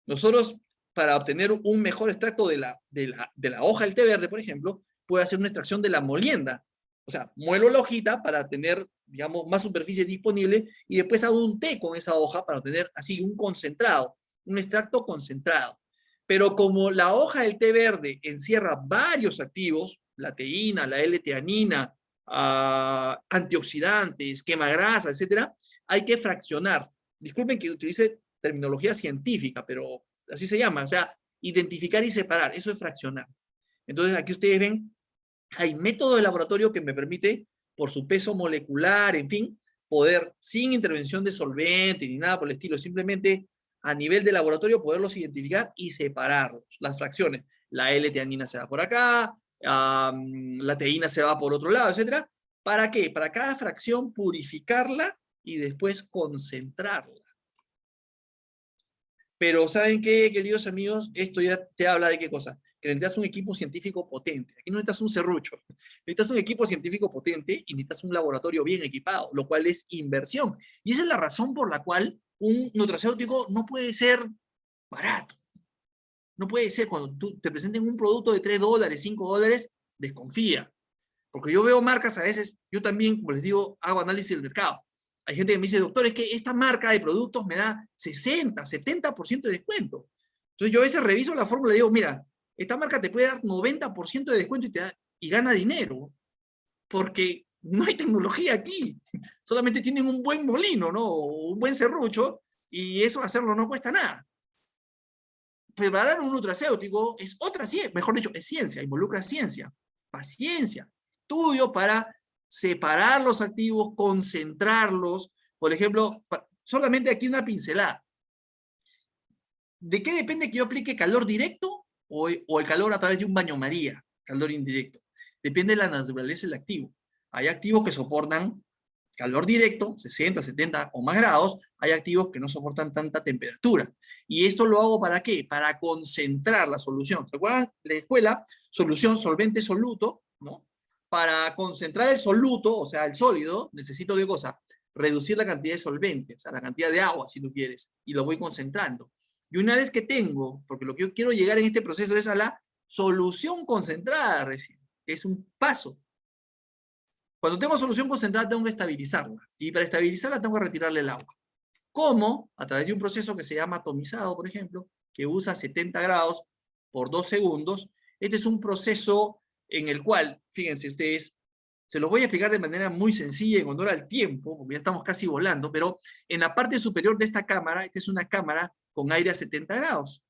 nosotros, para obtener un mejor extracto de la hoja del té verde, por ejemplo, puede hacer una extracción de la molienda. O sea, muelo la hojita para tener, digamos, más superficie disponible y después hago un té con esa hoja para obtener así un concentrado, un extracto concentrado. Pero como la hoja del té verde encierra varios activos, la teína, la L-teanina, antioxidantes, quemagrasa, etcétera, hay que fraccionar. Disculpen que utilice terminología científica, pero así se llama, o sea, identificar y separar, eso es fraccionar. Entonces aquí ustedes ven, hay método de laboratorio que me permite, por su peso molecular, en fin, poder, sin intervención de solvente ni nada por el estilo, simplemente a nivel de laboratorio poderlos identificar y separarlos, las fracciones. La L-teanina se va por acá, la teína se va por otro lado, etcétera. ¿Para qué? Para cada fracción purificarla y después concentrarla. Pero ¿saben qué, queridos amigos? Esto ya te habla de qué cosa. Que necesitas un equipo científico potente. Aquí no necesitas un serrucho. Necesitas un equipo científico potente y necesitas un laboratorio bien equipado, lo cual es inversión. Y esa es la razón por la cual un nutracéutico no puede ser barato. No puede ser cuando tú te presenten un producto de $3, $5, desconfía. Porque yo veo marcas a veces, yo también, como les digo, hago análisis del mercado. Hay gente que me dice, doctor, es que esta marca de productos me da 60, 70% de descuento. Entonces yo a veces reviso la fórmula y digo, mira, esta marca te puede dar 90% de descuento y gana dinero, porque no hay tecnología aquí. Solamente tienen un buen molino, ¿no? O un buen serrucho, y eso hacerlo no cuesta nada. Preparar un nutracéutico es otra ciencia, mejor dicho, es ciencia, involucra ciencia, paciencia, estudio para separar los activos, concentrarlos. Por ejemplo, solamente aquí una pincelada. ¿De qué depende que yo aplique calor directo o el calor a través de un baño María, calor indirecto? Depende de la naturaleza del activo. Hay activos que soportan calor directo, 60, 70 o más grados, hay activos que no soportan tanta temperatura. ¿Y esto lo hago para qué? Para concentrar la solución. ¿Se acuerdan de la escuela? Solución, solvente, soluto, ¿no? Para concentrar el soluto, o sea, el sólido, necesito ¿qué cosa? Reducir la cantidad de solvente, o sea, la cantidad de agua, si tú quieres, y lo voy concentrando. Y una vez que tengo, porque lo que yo quiero llegar en este proceso es a la solución concentrada recién, que es un paso. Cuando tengo solución concentrada tengo que estabilizarla, y para estabilizarla tengo que retirarle el agua. ¿Cómo? A través de un proceso que se llama atomizado, por ejemplo, que usa 70 grados por 2 segundos. Este es un proceso en el cual, fíjense ustedes, se los voy a explicar de manera muy sencilla en honor al tiempo, porque ya estamos casi volando, pero en la parte superior de esta cámara, esta es una cámara con aire a 70 grados.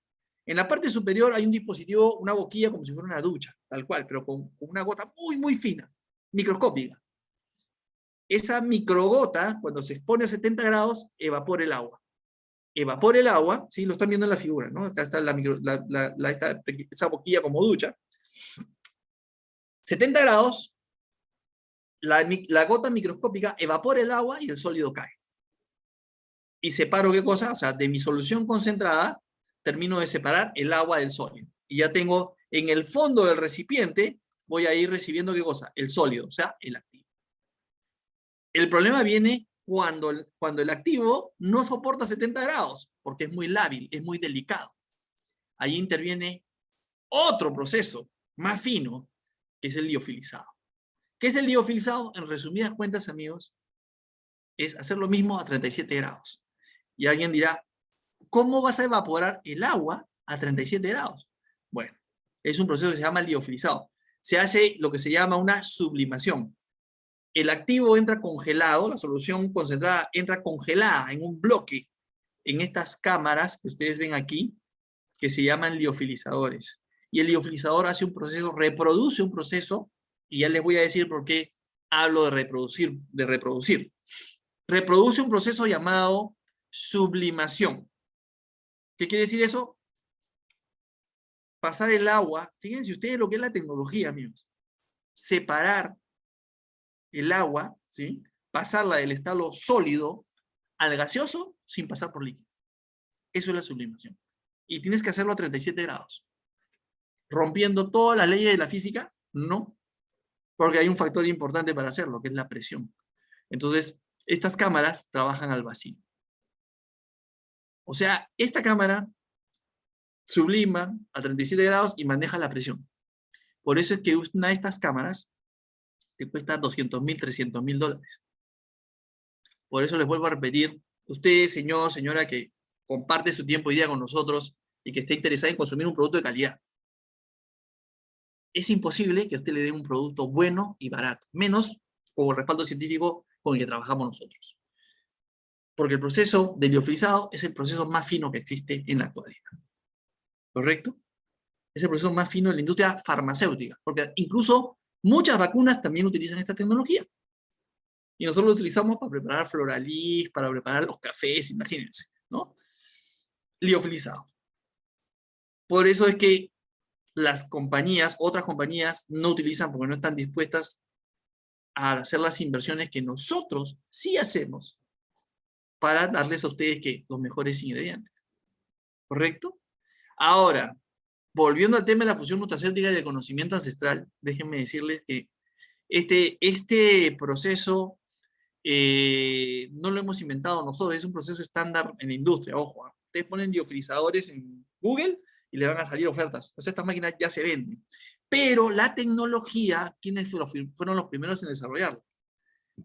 En la parte superior hay un dispositivo, una boquilla como si fuera una ducha, tal cual, pero con una gota muy, muy fina, microscópica. Esa microgota, cuando se expone a 70 grados, evapora el agua. Evapora el agua, ¿sí? Lo están viendo en la figura, ¿no? Acá está esa boquilla como ducha. 70 grados, la gota microscópica evapora el agua y el sólido cae. Y separo, ¿qué cosa? O sea, de mi solución concentrada, termino de separar el agua del sólido. Y ya tengo, en el fondo del recipiente, voy a ir recibiendo, ¿qué cosa? El sólido, o sea, el activo. El problema viene cuando el activo no soporta 70 grados, porque es muy lábil, es muy delicado. Ahí interviene otro proceso más fino, que es el liofilizado. ¿Qué es el liofilizado? En resumidas cuentas, amigos, es hacer lo mismo a 37 grados. Y alguien dirá, ¿cómo vas a evaporar el agua a 37 grados? Bueno, es un proceso que se llama liofilizado. Se hace lo que se llama una sublimación. El activo entra congelado, la solución concentrada entra congelada en un bloque en estas cámaras que ustedes ven aquí, que se llaman liofilizadores. Y el liofilizador hace un proceso, reproduce un proceso, y ya les voy a decir por qué hablo de reproducir, Reproduce un proceso llamado sublimación. ¿Qué quiere decir eso? Pasar el agua, fíjense ustedes lo que es la tecnología, amigos. Separar el agua, ¿sí? Pasarla del estado sólido al gaseoso sin pasar por líquido. Eso es la sublimación. Y tienes que hacerlo a 37 grados. ¿Rompiendo todas las leyes de la física? No, porque hay un factor importante para hacerlo, que es la presión. Entonces, estas cámaras trabajan al vacío. O sea, esta cámara sublima a 37 grados y maneja la presión. Por eso es que una de estas cámaras te cuesta $200,000, $300,000. Por eso les vuelvo a repetir, usted, señor, señora, que comparte su tiempo y día con nosotros y que esté interesado en consumir un producto de calidad. Es imposible que a usted le dé un producto bueno y barato, menos con el respaldo científico con el que trabajamos nosotros. Porque el proceso de liofilizado es el proceso más fino que existe en la actualidad. ¿Correcto? Es el proceso más fino de la industria farmacéutica, porque incluso muchas vacunas también utilizan esta tecnología. Y nosotros lo utilizamos para preparar Floralis, para preparar los cafés, imagínense, ¿no? Liofilizado. Por eso es que las compañías, otras compañías, no utilizan porque no están dispuestas a hacer las inversiones que nosotros sí hacemos para darles a ustedes que los mejores ingredientes. ¿Correcto? Ahora, volviendo al tema de la fusión nutracéutica y del conocimiento ancestral, déjenme decirles que este proceso no lo hemos inventado nosotros, es un proceso estándar en la industria, ojo. Ustedes ponen liofilizadores en Google y les van a salir ofertas. Entonces estas máquinas ya se venden. Pero la tecnología, ¿quiénes fueron los primeros en desarrollarla?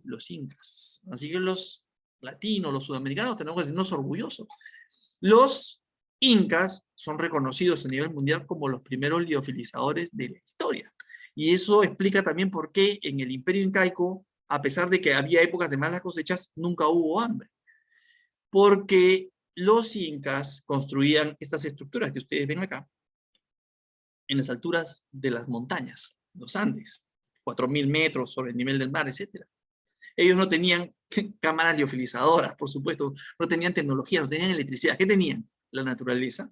Los incas. Así que los latinos, los sudamericanos, tenemos que sentirnos orgullosos. Los incas son reconocidos a nivel mundial como los primeros liofilizadores de la historia. Y eso explica también por qué en el Imperio Incaico, a pesar de que había épocas de malas cosechas, nunca hubo hambre. Porque los incas construían estas estructuras que ustedes ven acá, en las alturas de las montañas, los Andes, 4.000 metros sobre el nivel del mar, etc. Ellos no tenían cámaras liofilizadoras, por supuesto, no tenían tecnología, no tenían electricidad. ¿Qué tenían? La naturaleza.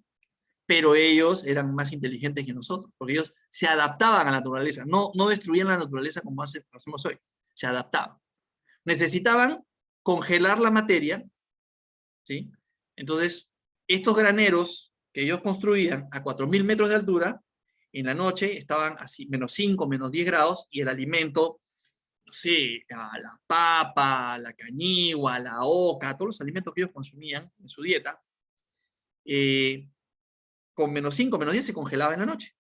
Pero ellos eran más inteligentes que nosotros, porque ellos se adaptaban a la naturaleza, no destruían la naturaleza como hacemos hoy, se adaptaban. Necesitaban congelar la materia, ¿sí? Entonces, estos graneros que ellos construían a 4.000 metros de altura, en la noche estaban así, -5, -10 grados, y el alimento, no sé, a la papa, la cañigua, la oca, todos los alimentos que ellos consumían en su dieta, con -5, -10 se congelaba en la noche.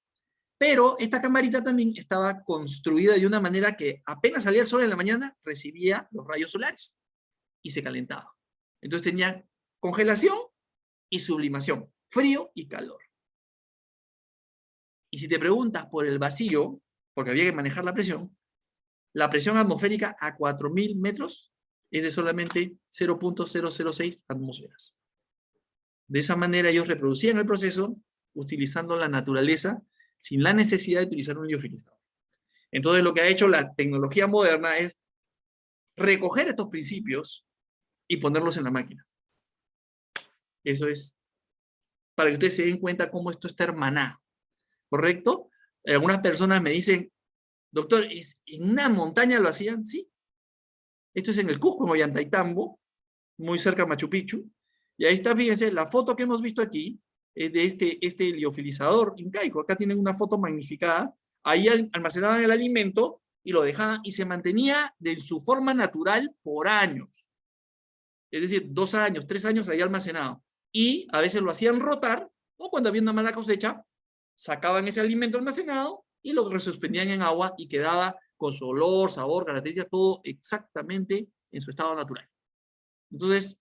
Pero esta camarita también estaba construida de una manera que apenas salía el sol en la mañana, recibía los rayos solares y se calentaba. Entonces tenía congelación y sublimación, frío y calor. Y si te preguntas por el vacío, porque había que manejar la presión atmosférica a 4.000 metros es de solamente 0.006 atmósferas. De esa manera ellos reproducían el proceso utilizando la naturaleza sin la necesidad de utilizar un liofilizador. Entonces lo que ha hecho la tecnología moderna es recoger estos principios y ponerlos en la máquina. Eso es para que ustedes se den cuenta cómo esto está hermanado, ¿correcto? Algunas personas me dicen, doctor, ¿en una montaña lo hacían? Sí. Esto es en el Cusco, en Ollantaytambo, muy cerca de Machu Picchu. Y ahí está, fíjense, la foto que hemos visto aquí es de este liofilizador incaico. Acá tienen una foto magnificada. Ahí almacenaban el alimento y lo dejaban y se mantenía de su forma natural por años. Es decir, 2 años, 3 años ahí almacenado. Y a veces lo hacían rotar, o cuando había una mala cosecha, sacaban ese alimento almacenado y lo resuspendían en agua y quedaba con su olor, sabor, características, todo exactamente en su estado natural. Entonces,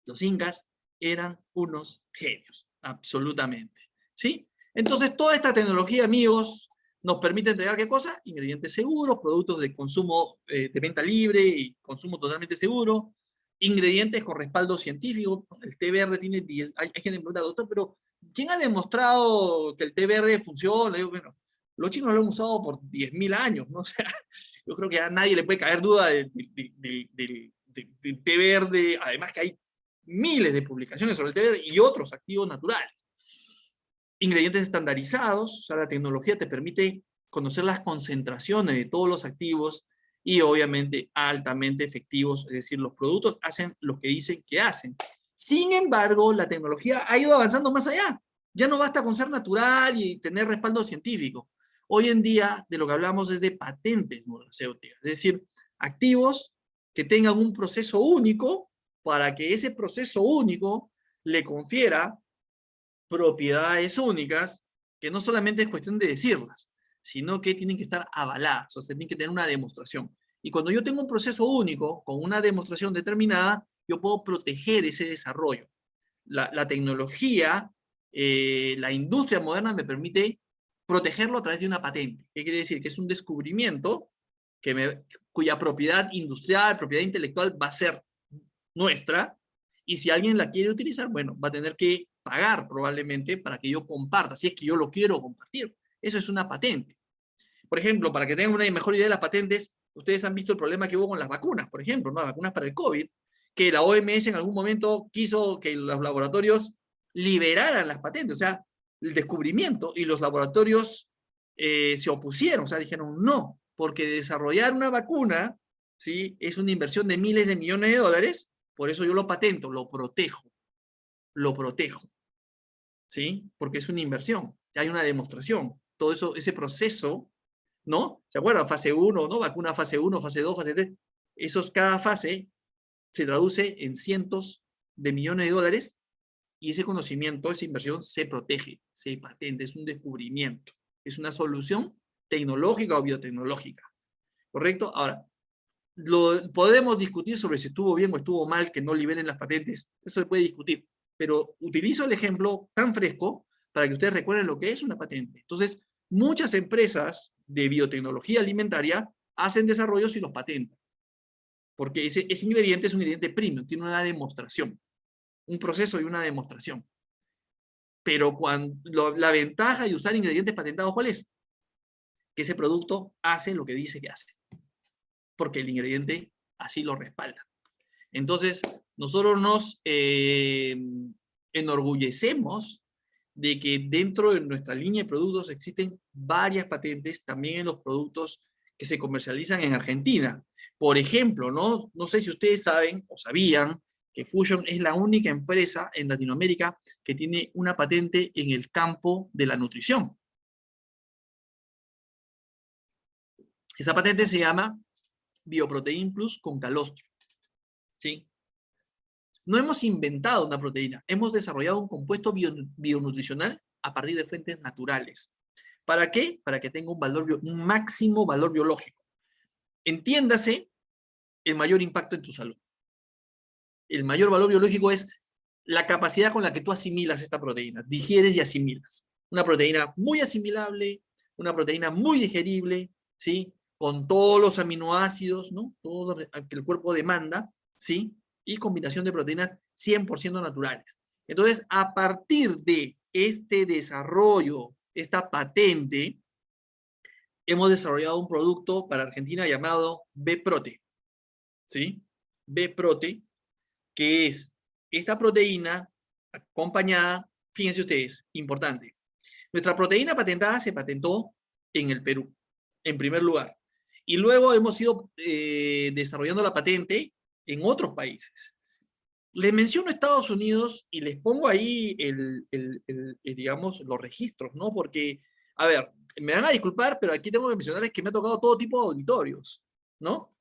los incas eran unos genios, absolutamente. ¿Sí? Entonces, toda esta tecnología, amigos, nos permite entregar, ¿qué cosa? Ingredientes seguros, productos de consumo de venta libre y consumo totalmente seguro, ingredientes con respaldo científico. El té verde tiene 10, hay gente que me pregunta, doctor, pero ¿quién ha demostrado que el té verde funciona? Yo digo, bueno, los chinos lo han usado por 10.000 años, ¿no? O sea, yo creo que a nadie le puede caer duda del té verde, además que hay miles de publicaciones sobre el té verde y otros activos naturales. Ingredientes estandarizados, o sea, la tecnología te permite conocer las concentraciones de todos los activos y obviamente altamente efectivos, es decir, los productos hacen lo que dicen que hacen. Sin embargo, la tecnología ha ido avanzando más allá. Ya no basta con ser natural y tener respaldo científico. Hoy en día de lo que hablamos es de patentes farmacéuticas, es decir, activos que tengan un proceso único para que ese proceso único le confiera propiedades únicas, que no solamente es cuestión de decirlas, sino que tienen que estar avaladas, o sea, tienen que tener una demostración. Y cuando yo tengo un proceso único, con una demostración determinada, yo puedo proteger ese desarrollo. La tecnología, la industria moderna me permite protegerlo a través de una patente. ¿Qué quiere decir? Que es un descubrimiento cuya propiedad industrial, propiedad intelectual va a ser nuestra, y si alguien la quiere utilizar, bueno, va a tener que pagar probablemente para que yo comparta, si es que yo lo quiero compartir. Eso es una patente. Por ejemplo, para que tengan una mejor idea de las patentes, ustedes han visto el problema que hubo con las vacunas, por ejemplo, ¿no? Las vacunas para el COVID, que la OMS en algún momento quiso que los laboratorios liberaran las patentes, o sea, el descubrimiento, y los laboratorios se opusieron, o sea, dijeron no, porque desarrollar una vacuna, ¿sí? Es una inversión de miles de millones de dólares, por eso yo lo patento, lo protejo, ¿sí? Porque es una inversión, hay una demostración, todo eso, ese proceso, ¿no? ¿Se acuerdan? Fase 1, ¿no? Vacuna fase 1, fase 2, fase 3. Cada fase se traduce en cientos de millones de dólares y ese conocimiento, esa inversión se protege, se patenta, es un descubrimiento, es una solución tecnológica o biotecnológica, ¿correcto? Ahora, podemos discutir sobre si estuvo bien o estuvo mal que no liberen las patentes, eso se puede discutir, pero utilizo el ejemplo tan fresco para que ustedes recuerden lo que es una patente. Entonces, muchas empresas de biotecnología alimentaria hacen desarrollos y los patentan, porque ese ingrediente es un ingrediente premium, tiene una demostración, un proceso y una demostración. Pero la ventaja de usar ingredientes patentados, ¿cuál es? Que ese producto hace lo que dice que hace, porque el ingrediente así lo respalda. Entonces, nosotros nos enorgullecemos de que dentro de nuestra línea de productos existen varias patentes, también en los productos que se comercializan en Argentina. Por ejemplo, no sé si ustedes saben o sabían que Fusion es la única empresa en Latinoamérica que tiene una patente en el campo de la nutrición. Esa patente se llama Bioprotein Plus con calostro. ¿Sí? No hemos inventado una proteína, hemos desarrollado un compuesto bionutricional a partir de fuentes naturales. ¿Para qué? Para que tenga un máximo valor biológico. Entiéndase, el mayor impacto en tu salud. El mayor valor biológico es la capacidad con la que tú asimilas esta proteína, digieres y asimilas. Una proteína muy asimilable, una proteína muy digerible, ¿sí? Con todos los aminoácidos, ¿no? Todo lo que el cuerpo demanda, ¿sí? Y combinación de proteínas 100% naturales. Entonces, a partir de este desarrollo, esta patente, hemos desarrollado un producto para Argentina llamado B-Prote, ¿sí? B-Prote, que es esta proteína acompañada, fíjense ustedes, importante. Nuestra proteína patentada se patentó en el Perú, en primer lugar. Y luego hemos ido desarrollando la patente en otros países. Les menciono Estados Unidos y les pongo ahí digamos, los registros, ¿no? Porque, a ver, me van a disculpar, pero aquí tengo que mencionarles que me ha tocado todo tipo de auditorios, ¿no?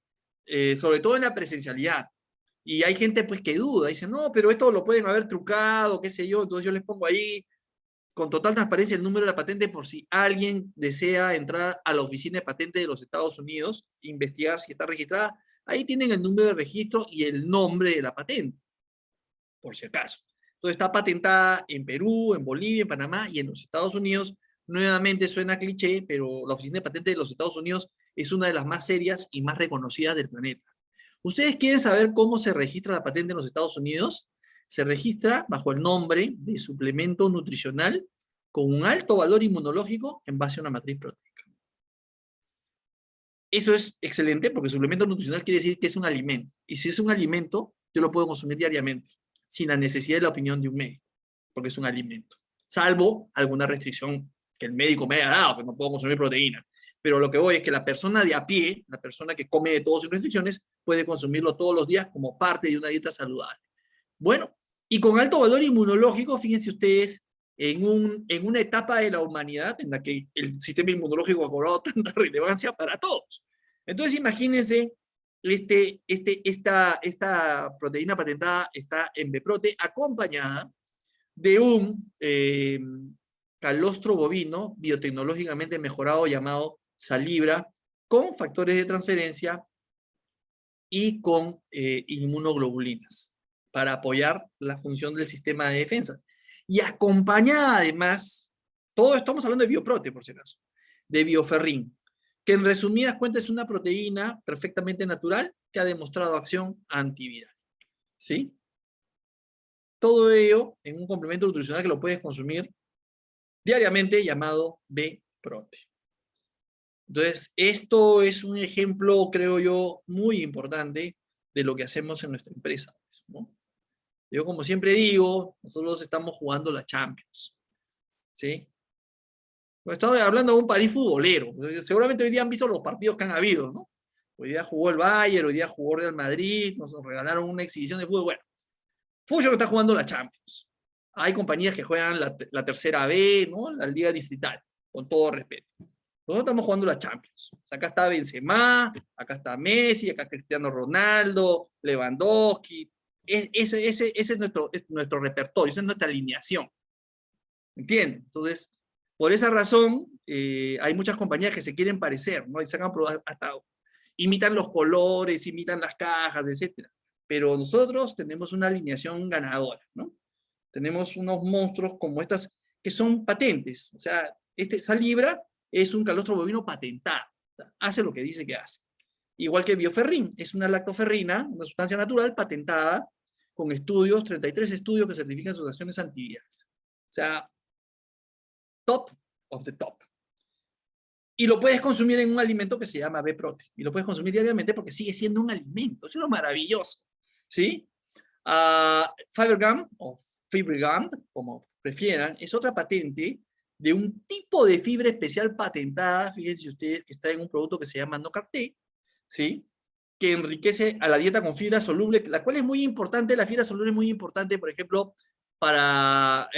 Sobre todo en la presencialidad. Y hay gente pues que duda, dice, no, pero esto lo pueden haber trucado, qué sé yo, entonces yo les pongo ahí con total transparencia el número de la patente por si alguien desea entrar a la oficina de patente de los Estados Unidos, investigar si está registrada, ahí tienen el número de registro y el nombre de la patente, por si acaso. Entonces está patentada en Perú, en Bolivia, en Panamá y en los Estados Unidos. Nuevamente suena cliché, pero la oficina de patente de los Estados Unidos es una de las más serias y más reconocidas del planeta. ¿Ustedes quieren saber cómo se registra la patente en los Estados Unidos? Se registra bajo el nombre de suplemento nutricional con un alto valor inmunológico en base a una matriz proteica. Eso es excelente porque suplemento nutricional quiere decir que es un alimento. Y si es un alimento, yo lo puedo consumir diariamente, sin la necesidad de la opinión de un médico, porque es un alimento. Salvo alguna restricción que el médico me haya dado, que no puedo consumir proteína. Pero lo que voy es que la persona de a pie, la persona que come de todo sin restricciones, puede consumirlo todos los días como parte de una dieta saludable. Bueno, y con alto valor inmunológico, fíjense ustedes, en una etapa de la humanidad en la que el sistema inmunológico ha cobrado tanta relevancia para todos. Entonces, imagínense, esta proteína patentada está en B-Prote, acompañada de un calostro bovino biotecnológicamente mejorado llamado Salibra, con factores de transferencia y con inmunoglobulinas para apoyar la función del sistema de defensas. Y acompañada además, todo estamos hablando de Bioprote, por si acaso, de bioferrín, que en resumidas cuentas es una proteína perfectamente natural que ha demostrado acción antiviral. ¿Sí? Todo ello en un complemento nutricional que lo puedes consumir diariamente llamado B-Prote. Entonces, esto es un ejemplo, creo yo, muy importante de lo que hacemos en nuestra empresa, ¿no? Yo, como siempre digo, nosotros estamos jugando la Champions, ¿sí? Pues estamos hablando de un París futbolero. Seguramente hoy día han visto los partidos que han habido, ¿no? Hoy día jugó el Bayern, hoy día jugó Real Madrid, nos regalaron una exhibición de fútbol. Bueno, Fusion está jugando la Champions. Hay compañías que juegan la tercera B, ¿no? La liga distrital, con todo respeto. Nosotros estamos jugando la Champions. O sea, acá está Benzema, acá está Messi, acá está Cristiano Ronaldo, Lewandowski. Ese es nuestro repertorio, esa es nuestra alineación. ¿Entienden? Entonces, por esa razón, hay muchas compañías que se quieren parecer, ¿no? Y sacan hasta imitan los colores, imitan las cajas, etc. Pero nosotros tenemos una alineación ganadora, ¿no? Tenemos unos monstruos como estas que son patentes. O sea, Salibra es un calostro bovino patentado. O sea, hace lo que dice que hace. Igual que bioferrín, es una lactoferrina, una sustancia natural patentada con estudios, 33 estudios que certifican sus acciones antivirales. O sea, top of the top. Y lo puedes consumir en un alimento que se llama B-Prote. Y lo puedes consumir diariamente porque sigue siendo un alimento. Eso es lo maravilloso. ¿Sí? Fibergum o Fibergum, como prefieran, es otra patente de un tipo de fibra especial patentada, fíjense ustedes que está en un producto que se llama NoCap-T, ¿sí? Que enriquece a la dieta con fibra soluble, la cual es muy importante, la fibra soluble es muy importante, por ejemplo, para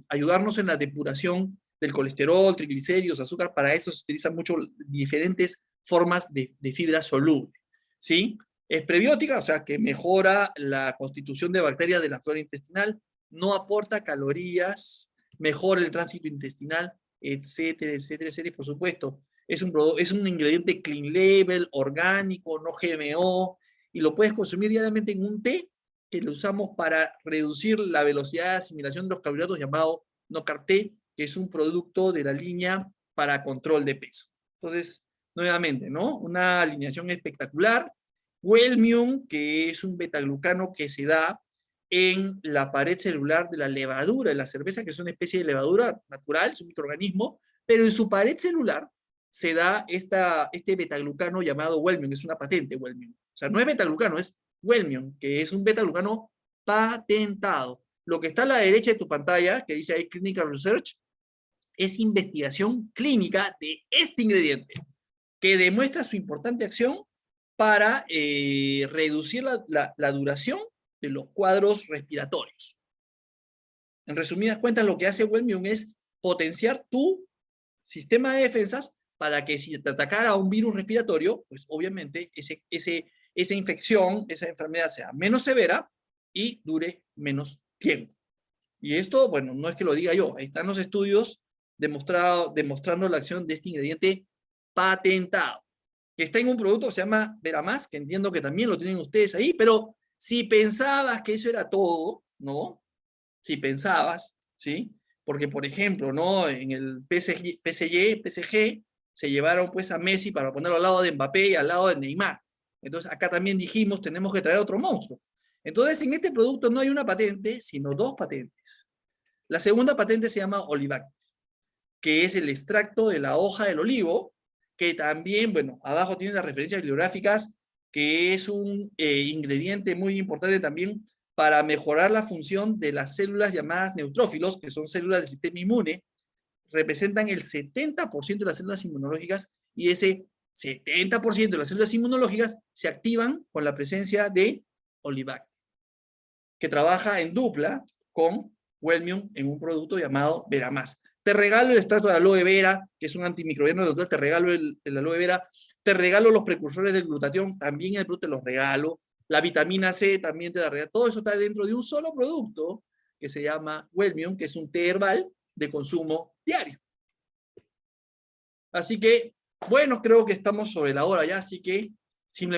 ayudarnos en la depuración del colesterol, triglicéridos, azúcar. Para eso se utilizan mucho diferentes formas de fibra soluble, ¿sí? Es prebiótica, o sea que mejora la constitución de bacterias de la flora intestinal, no aporta calorías, mejora el tránsito intestinal, etcétera, etcétera, etcétera. Y por supuesto, es un ingrediente clean label, orgánico, no GMO, y lo puedes consumir diariamente en un té que lo usamos para reducir la velocidad de asimilación de los carbohidratos llamado NoCap-T, que es un producto de la línea para control de peso. Entonces, nuevamente, ¿no? Una alineación espectacular. Wellmium, que es un betaglucano que se da en la pared celular de la levadura de la cerveza, que es una especie de levadura natural, es un microorganismo, pero en su pared celular se da este betaglucano llamado Wellmium, que es una patente Wellmium. O sea, no es betaglucano, es Wellmium, que es un betaglucano patentado. Lo que está a la derecha de tu pantalla, que dice ahí Clinical Research, es investigación clínica de este ingrediente, que demuestra su importante acción para reducir la duración de los cuadros respiratorios. En resumidas cuentas, lo que hace Wellmium es potenciar tu sistema de defensas para que si te atacara un virus respiratorio, pues obviamente esa infección, esa enfermedad sea menos severa y dure menos tiempo. Y esto, bueno, no es que lo diga yo, ahí están los estudios demostrando la acción de este ingrediente patentado, que está en un producto que se llama Veramás, que entiendo que también lo tienen ustedes ahí, pero si pensabas que eso era todo, ¿no? Si pensabas, ¿sí? Porque, por ejemplo, ¿no? En el PSG se llevaron pues a Messi para ponerlo al lado de Mbappé y al lado de Neymar. Entonces, acá también dijimos, tenemos que traer otro monstruo. Entonces, en este producto no hay una patente, sino dos patentes. La segunda patente se llama Olivactive, que es el extracto de la hoja del olivo, que también, bueno, abajo tiene las referencias bibliográficas, que es un ingrediente muy importante también para mejorar la función de las células llamadas neutrófilos, que son células del sistema inmune, representan el 70% de las células inmunológicas, y ese 70% de las células inmunológicas se activan con la presencia de Olivactive, que trabaja en dupla con Wellmium en un producto llamado Veramás. Te regalo el extracto de aloe vera, que es un antimicrobiano natural, te regalo el aloe vera, te regalo los precursores del glutatión, también el producto te los regalo, la vitamina C también te la regalo, todo eso está dentro de un solo producto que se llama Wellmium, que es un té herbal de consumo diario. Así que, bueno, creo que estamos sobre la hora ya, así que simplemente